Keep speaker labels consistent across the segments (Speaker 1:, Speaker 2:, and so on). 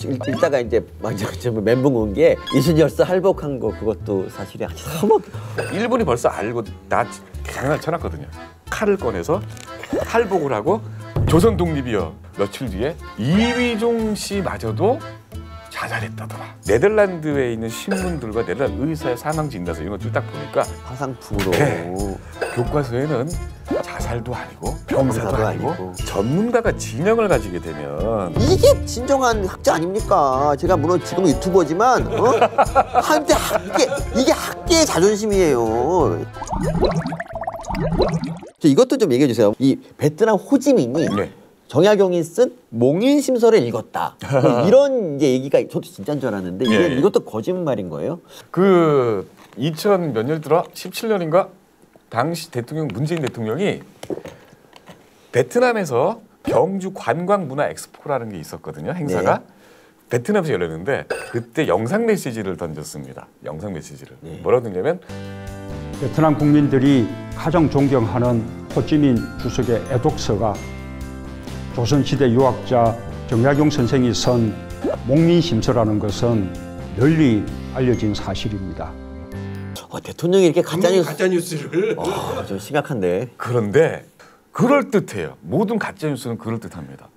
Speaker 1: 읽다가 이제 막 멘붕 온 게 이순열서 할복한 거 그것도 사실이 너무
Speaker 2: 일본이 벌써 알고 나 강을 쳐놨거든요. 칼을 꺼내서 할복을 하고 조선 독립이여 며칠 뒤에 이휘종 씨마저도 자살했다더라. 네덜란드에 있는 신문들과 네덜란드 의사의 사망 진단서 이런 것들 딱 보니까
Speaker 1: 화상풍으로
Speaker 2: 교과서에는 자살도 아니고 병사도 아니고 전문가가 진영을 가지게 되면
Speaker 1: 이게 진정한 학자 아닙니까? 제가 물론 지금 유튜버지만 한때 이게 학계의 자존심이에요. 이것도 좀 얘기해 주세요. 이 베트남 호지민이 정약용이 쓴 몽인심서를 읽었다. 이런 이제 얘기가 저도 진짜인 줄 알았는데 이것도 거짓말인 거예요?
Speaker 2: 그 2000 몇 년 들어 17년인가 당시 대통령 문재인 대통령이 베트남에서 경주 관광문화 엑스포라는 게 있었거든요. 행사가 베트남에서 열렸는데 그때 영상 메시지를 던졌습니다. 영상 메시지를 뭐라고 했냐면
Speaker 3: 베트남 국민들이 가장 존경하는 호찌민 주석의 애독서가 조선시대 유학자 정약용 선생이 쓴 몽민심서라는 것은 널리 알려진 사실입니다.
Speaker 1: 대통령이 이렇게
Speaker 4: 가짜뉴스를
Speaker 1: 좀 심각한데.
Speaker 2: 그런데 그럴듯해요. 모든 가짜뉴스는 그럴듯합니다.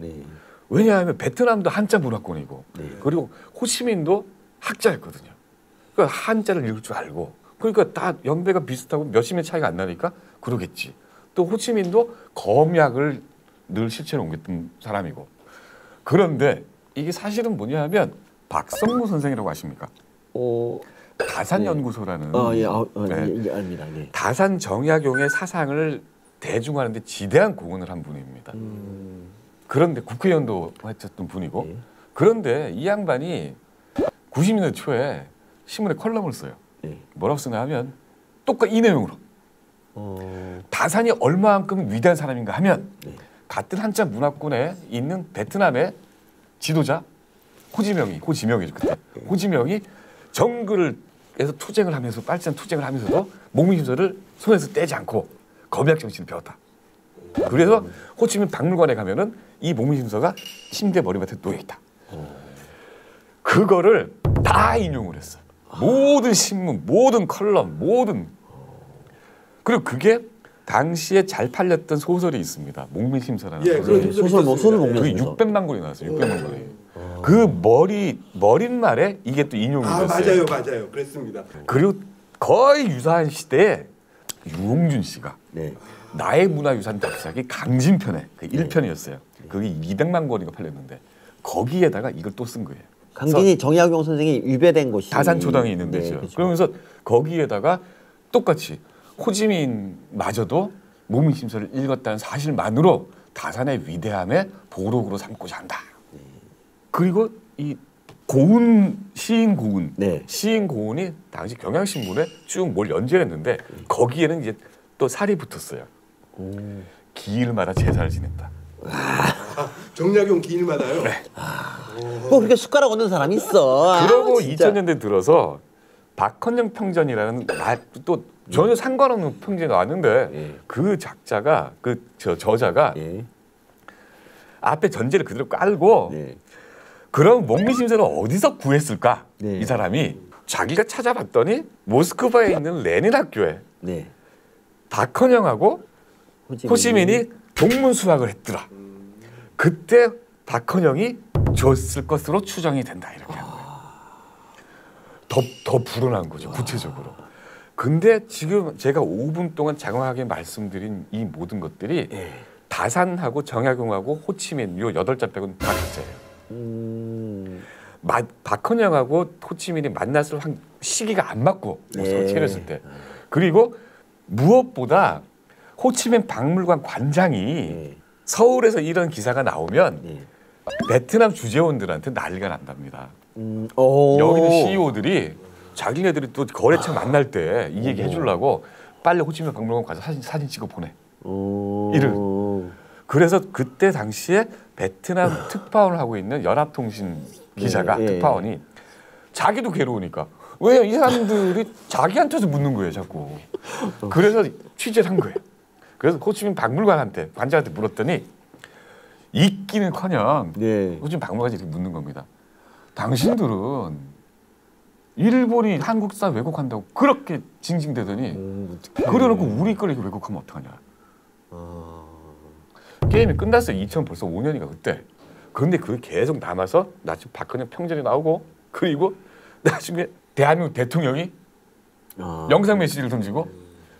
Speaker 2: 왜냐하면 베트남도 한자 문화권이고 그리고 호치민도 학자였거든요. 그러니까 한자를 읽을 줄 알고 그러니까 다 연배가 비슷하고 몇십 년 차이가 안 나니까 그러겠지. 또 호치민도 검약을 늘 실천에 옮겼던 사람이고. 그런데 이게 사실은 뭐냐 하면 박성무 선생이라고 아십니까? 다산연구소라는
Speaker 1: 압니다.
Speaker 2: 다산 정약용의 사상을 대중화하는 데 지대한 공헌을 한 분입니다. 그런데 국회의원도 했었던 분이고 그런데 이 양반이 90년대 초에 신문에 컬럼을 써요. 뭐라고 쓰나 하면 똑같이 이 내용으로 다산이 얼마만큼 위대한 사람인가 하면 같은 한자 문화권에 있는 베트남의 지도자 호지명이죠 그때. 호지명이 정글에서 투쟁을 하면서 빨치산 투쟁을 하면서도 몽민심서를 손에서 떼지 않고 검약 정신을 배웠다. 그래서 호치민 박물관에 가면은 이 몽민심서가 침대 머리맡에 놓여 있다. 그거를 다 인용을 했어. 모든 신문, 모든 컬럼, 그리고 그게 당시에 잘 팔렸던 소설이 있습니다. 몽민심서라는
Speaker 1: 소설 몽민심서.
Speaker 2: 그게 600만 권이 나왔어요. 600만 권이. 그 머릿말에 이게 또 인용이 됐어요.
Speaker 4: 맞아요. 그랬습니다.
Speaker 2: 그리고 거의 유사한 시대에 유홍준 씨가 나의 문화유산 답사기 강진편에 그 1편이었어요. 그게 200만 권이가 팔렸는데 거기에다가 이걸 또 쓴 거예요.
Speaker 1: 강진이 정약용 선생이 유배된 곳이
Speaker 2: 다산초당에 있는 데죠.
Speaker 1: 그렇죠.
Speaker 2: 그러면서 거기에다가 똑같이 호지민마저도 몽민심서를 읽었다는 사실만으로 다산의 위대함에 보록으로 삼고자 한다. 그리고 이 고운 시인 고운이 당시 경향신문에 쭉 뭘 연재했는데 거기에는 이제 또 살이 붙었어요. 기일마다 제사를 지낸다.
Speaker 4: 정약용 기일마다요?
Speaker 2: 네.
Speaker 1: 뭐 그렇게 숟가락 얻는 사람이 있어.
Speaker 2: 그러고 2000년대 들어서 박헌영 평전이라는 또 전혀 상관없는 평전이 나왔는데 그 작자가 저자가 앞에 전제를 그대로 깔고 그럼 몽민심서를 어디서 구했을까? 이 사람이 자기가 찾아봤더니 모스크바에 있는 레닌 학교에 박헌영하고 호시민이 동문 수학을 했더라. 그때 박헌영이 줬을 것으로 추정이 된다. 이렇게 한 거예요. 더 불어난 거죠. 구체적으로. 근데 지금 제가 5분 동안 장황하게 말씀드린 이 모든 것들이 다산하고 정약용하고 호치민 요 8자 빼고는 다 가짜예요. 박헌영하고 호치민이 만났을 시기가 안 맞고 체류했을 때. 그리고 무엇보다 호치민 박물관 관장이 서울에서 이런 기사가 나오면 베트남 주재원들한테 난리가 난답니다. 여기 있는 CEO들이 자기네들이 또 거래처 만날 때 이 얘기 해주려고 빨리 호치민 박물관 가서 사진 찍어 보내. 그래서 그때 당시에 베트남 특파원을 하고 있는 연합통신 기자가 특파원이 자기도 괴로우니까 왜요? 이 사람들이 자기한테서 묻는 거예요, 자꾸. 그래서 취재를 한 거예요. 그래서 호치민 박물관한테 관장한테 물었더니 있기는커녕 호치민 박물관이 이렇게 묻는 겁니다. 당신들은 일본이 한국사 왜곡한다고 그렇게 징징대더니 그래놓고 우리 걸 이렇게 왜곡하면 어떡하냐. 게임이 끝났어요. 2000 벌써 5년이가 그때. 그런데 그게 계속 남아서 나 지금 박근혜 평전이 나오고 그리고 나중에 대한민국 대통령이 영상 메시지를 던지고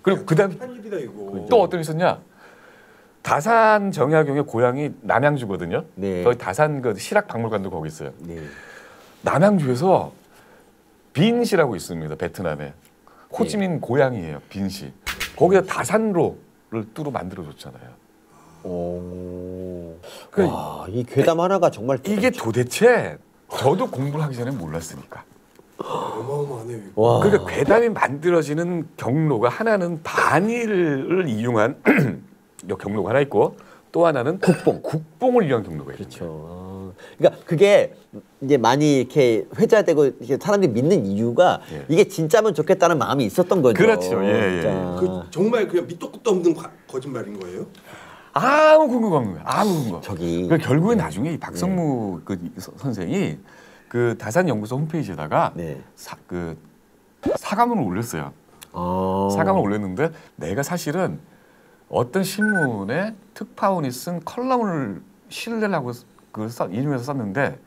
Speaker 2: 그리고 그다음
Speaker 4: 한입이다 이거.
Speaker 2: 또 어떤 게 있었냐? 다산 정약용의 고향이 남양주거든요.
Speaker 1: 네.
Speaker 2: 거기 다산 그 실학박물관도 거기 있어요.
Speaker 1: 네.
Speaker 2: 남양주에서 빈시라고 있습니다. 베트남에 호치민 고향이에요. 빈시. 거기다 다산로를 뚜루 만들어줬잖아요.
Speaker 1: 오.
Speaker 2: 그
Speaker 1: 와, 이 괴담 하나가 정말
Speaker 2: 이게 도대체 저도 공부를 하기 전에 몰랐으니까.
Speaker 4: 어마어마하네요. 이거.
Speaker 1: 와.
Speaker 2: 그러니까 괴담이 만들어지는 경로가 하나는 반일을 이용한 경로가 하나 있고 또 하나는 국뽕을 이용한 경로가 있죠.
Speaker 1: 그렇죠. 그러니까 그게 이제 많이 이렇게 회자되고 이렇게 사람들이 믿는 이유가
Speaker 2: 예.
Speaker 1: 이게 진짜면 좋겠다는 마음이 있었던 거죠.
Speaker 2: 그렇죠. 예, 예.
Speaker 1: 진짜.
Speaker 4: 그 정말 그냥 밑도 끝도 없는 거짓말인 거예요?
Speaker 2: 아무 근거가 없는 거야. 아무 근거.
Speaker 1: 저기
Speaker 2: 그 결국에 나중에 이 박성무 그 선생이 그 다산연구소 홈페이지에다가
Speaker 1: 네.
Speaker 2: 사과문을 올렸어요. 사과문을 올렸는데 내가 사실은 어떤 신문에 특파원이 쓴 컬럼을 실내라고 읽으면서 썼는데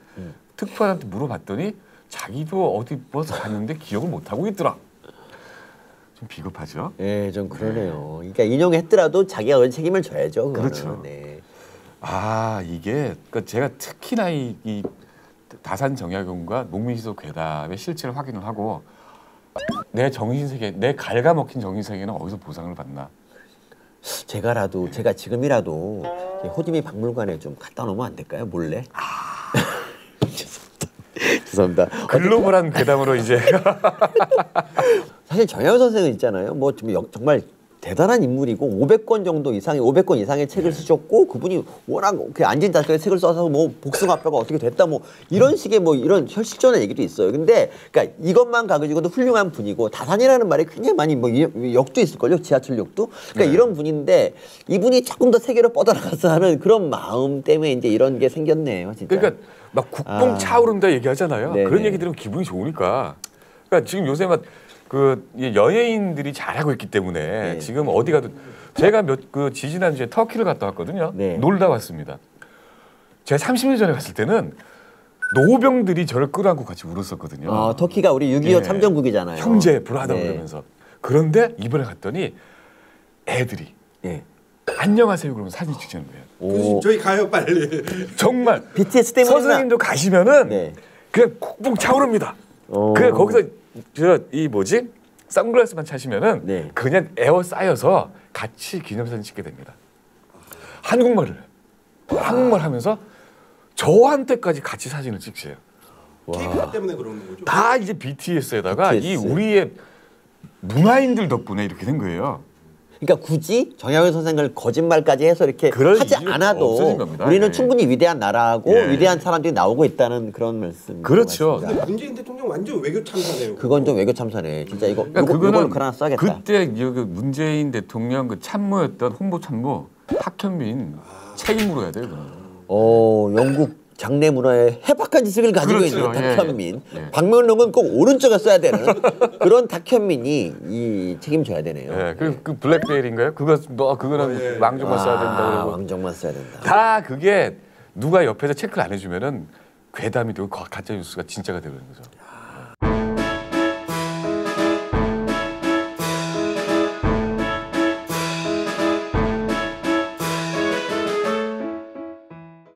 Speaker 2: 특파원한테 물어봤더니 자기도 어디 버스 갔는데 기억을 못 하고 있더라. 좀 비겁하죠.
Speaker 1: 예, 좀 그러네요. 그러니까 인용했더라도 자기가 어느 책임을 져야죠. 그거는.
Speaker 2: 그렇죠.
Speaker 1: 네.
Speaker 2: 아 이게 그러니까 제가 특히나 이 다산 정약용과 농민시소 괴담의 실체를 확인을 하고 내 정신세계, 내 갉아먹힌 정신세계는 어디서 보상을 받나?
Speaker 1: 제가 지금이라도 호지민 박물관에 좀 갖다 놓으면 안 될까요? 몰래? 죄송합니다.
Speaker 2: 글로벌한 괴담으로 이제
Speaker 1: 사실 정약용 선생은 있잖아요. 뭐 정말 대단한 인물이고 500권 이상의 책을 쓰셨고 그분이 워낙 앉은 자세에 책을 써서 뭐 복숭아뼈가 어떻게 됐다 뭐 이런 식의 뭐 이런 혈식전의 얘기도 있어요. 근데 그러니까 이것만 가지고도 훌륭한 분이고 다산이라는 말이 굉장히 많이 뭐 역도 있을걸요. 지하철역도. 그러니까 이런 분인데 이분이 조금 더 세계로 뻗어나가서 하는 그런 마음 때문에 이제 이런 게 생겼네요. 진짜.
Speaker 2: 그러니까 막 국뽕 차오른다 얘기하잖아요.
Speaker 1: 네네.
Speaker 2: 그런 얘기 들으면 기분이 좋으니까. 그러니까 지금 요새 막 그 연예인들이 잘하고 있기 때문에
Speaker 1: 네.
Speaker 2: 지금 어디 가도 제가 지지난주에 터키를 갔다 왔거든요.
Speaker 1: 네.
Speaker 2: 놀다 왔습니다. 제가 30년 전에 갔을 때는 노병들이 저를 끌어안고 같이 울었었거든요.
Speaker 1: 터키가 우리 6.25
Speaker 2: 예.
Speaker 1: 참전국이잖아요.
Speaker 2: 형제 브라더
Speaker 1: 네.
Speaker 2: 그러면서. 그런데 이번에 갔더니 애들이
Speaker 1: 예.
Speaker 2: 안녕하세요 그러면 사진 찍는 거예요.
Speaker 1: 오.
Speaker 4: 저희 가요 빨리.
Speaker 2: 정말
Speaker 1: BTS 때문에
Speaker 2: 선생님도 가시면은
Speaker 1: 네.
Speaker 2: 그냥 쿵쿵 차오릅니다. 그냥 거기서 선글라스만 차시면은
Speaker 1: 네.
Speaker 2: 그냥 에어 쌓여서 같이 기념사진 찍게 됩니다. 한국말을 한국말 하면서 저한테까지 같이 사진을 찍으세요.
Speaker 4: 케이팝 때문에 그러는 거죠?
Speaker 2: 다 이제 BTS에다가
Speaker 1: BTS.
Speaker 2: 이 우리의 문화인들 덕분에 이렇게 된 거예요.
Speaker 1: 그러니까 굳이 정약용 선생을 거짓말까지 해서 이렇게
Speaker 2: 그럴
Speaker 1: 하지
Speaker 2: 이유가
Speaker 1: 않아도
Speaker 2: 없어진 겁니다.
Speaker 1: 우리는
Speaker 2: 예.
Speaker 1: 충분히 위대한 나라고
Speaker 2: 예.
Speaker 1: 위대한 사람들이 나오고 있다는 그런 말씀.
Speaker 2: 그렇죠.
Speaker 4: 근데 문재인 대통령 완전 외교 참사네요.
Speaker 1: 그건 좀 외교 참사네. 진짜 이거
Speaker 2: 그러니까
Speaker 1: 이걸로 글 하나 써야겠다.
Speaker 2: 그때 그 문재인 대통령 그 참모였던 홍보 참모 박현민 책임으로 해야 돼요. 그건.
Speaker 1: 영국 장내 문화에 해박한 지식을 가지고
Speaker 2: 그렇죠.
Speaker 1: 있는
Speaker 2: 예.
Speaker 1: 닥현민.
Speaker 2: 예.
Speaker 1: 박명록은 꼭 오른쪽에 써야 되는 그런 닥현민이 이 책임져야 되네요.
Speaker 2: 예, 그 블랙베일인가요? 그거는
Speaker 4: 예.
Speaker 2: 왕정만 써야 된다 그러고
Speaker 1: 왕정만 써야 된다.
Speaker 2: 다 그게 누가 옆에서 체크를 안 해주면은 괴담이 되고 가짜 뉴스가 진짜가 되는 거죠.